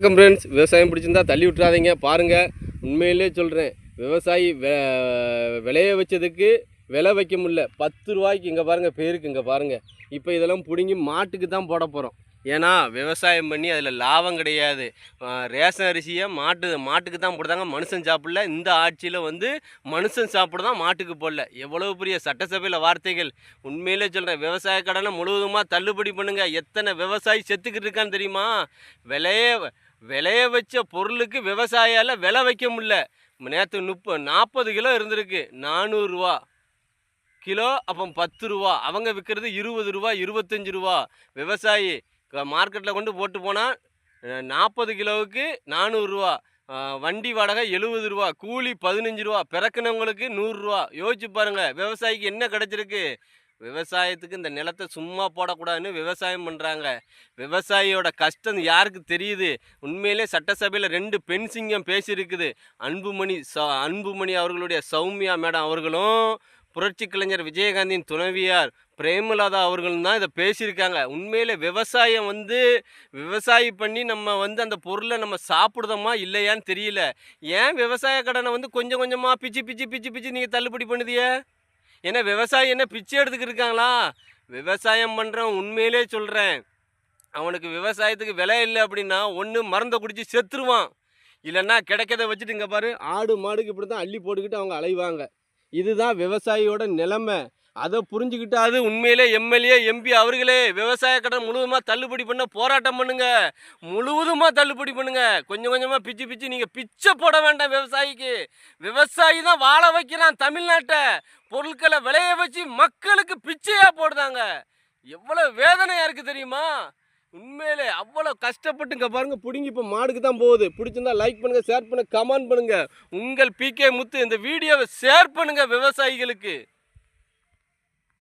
வணக்கம் ஃப்ரெண்ட்ஸ். விவசாயம் பிடிச்சிருந்தா தள்ளி விட்டுறாதீங்க. பாருங்கள், உண்மையிலே சொல்கிறேன், விவசாயி விளைய வச்சதுக்கு விலை வைக்க முடியல. 10 ரூபாய்க்கு இங்கே பாருங்கள், பேருக்கு இங்கே பாருங்கள். இப்போ இதெல்லாம் பிடுங்கி மாட்டுக்கு தான் போட போகிறோம். ஏன்னா விவசாயம் பண்ணி அதில் லாபம் கிடையாது. ரேஷன் அரிசியை மாட்டுக்கு தான் போடுறாங்க, மனுஷன் சாப்பிடல. இந்த ஆட்சியில் மனுஷன் சாப்பிடுதான், மாட்டுக்கு போடல. எவ்வளோ பெரிய சட்டசபையில் வார்த்தைகள். உண்மையிலே சொல்கிறேன், விவசாய கடனை முழுவதுமாக தள்ளுபடி பண்ணுங்கள். எத்தனை விவசாயி செத்துக்கிட்டு இருக்கான்னு தெரியுமா? விளைய வச்ச பொருளுக்கு விவசாயால் விலை வைக்க முடியல. நேற்று 40 கிலோ இருந்திருக்கு, 400 ரூபா கிலோ. அப்போ 10 ரூபா, அவங்க விற்கிறது 20 ரூபா, 25 ரூபா. விவசாயி மார்க்கெட்டில் கொண்டு போட்டு போனால் 40 கிலோவுக்கு 400 ரூபா, வண்டி வாடகை 70 ரூபா, கூலி 15 ரூபா, பிறக்கினவங்களுக்கு 100 ரூபா. யோசிச்சு பாருங்கள், விவசாயிக்கு என்ன கிடச்சிருக்கு? விவசாயத்துக்கு இந்த நிலத்தை சும்மா போடக்கூடாதுன்னு விவசாயம் பண்ணுறாங்க. விவசாயியோட கஷ்டம் யாருக்கு தெரியுது? உண்மையிலே சட்டசபையில் 2 பெண் சிங்கம் பேசியிருக்குது. அன்புமணி அவர்களுடைய சௌமியா மேடம் அவர்களும், புரட்சி கலைஞர் விஜயகாந்தின் துணைவியார் பிரேமலதா அவர்களும் தான் இதை பேசியிருக்காங்க. உண்மையிலே விவசாயம் விவசாயி பண்ணி நம்ம அந்த பொருளை நம்ம சாப்பிடுதோமா இல்லையான்னு தெரியல. ஏன் விவசாய கடனை கொஞ்சம் கொஞ்சமாக பிச்சு நீங்கள் தள்ளுபடி பண்ணுதிய? ஏன்னா விவசாயி என்ன பிச்சை எடுத்துக்கிட்டு இருக்காங்களா? விவசாயம் பண்ணுறவன், உண்மையிலே சொல்கிறேன், அவனுக்கு விவசாயத்துக்கு விலை இல்லை அப்படின்னா ஒன்று மருந்தை குடித்து செத்துருவான், இல்லைன்னா கிடைக்கிறத வச்சுட்டு இங்கே பாரு, ஆடு மாடுக்கு இப்படி தான் அள்ளி போட்டுக்கிட்டு அவங்க அலைவாங்க. இதுதான் விவசாயியோட நிலைமை. அதை புரிஞ்சுக்கிட்டு, அது உண்மையிலே எம்எல்ஏ எம்பி அவர்களே, விவசாய கடன் முழுவதுமாக தள்ளுபடி பண்ண போராட்டம் பண்ணுங்க. முழுவதுமாக தள்ளுபடி பண்ணுங்க. கொஞ்சம் கொஞ்சமாக பிச்சு நீங்கள் பிச்சை போட வேண்டாம். விவசாயி தான் வாழ வைக்கிறான் தமிழ்நாட்டை. பொருட்களை விளைய வச்சு மக்களுக்கு பிச்சையாக போடுதாங்க. எவ்வளோ வேதனையாக இருக்குது தெரியுமா? உண்மையிலே அவ்வளோ கஷ்டப்பட்டு இங்கே பாருங்கள், பிடுங்கி இப்போ மாடுக்கு தான் போகுது. பிடிச்சிருந்தா லைக் பண்ணுங்கள், ஷேர் பண்ணுங்கள், கமெண்ட் பண்ணுங்கள். உங்கள் PK முத்து இந்த வீடியோவை ஷேர் பண்ணுங்கள் விவசாயிகளுக்கு.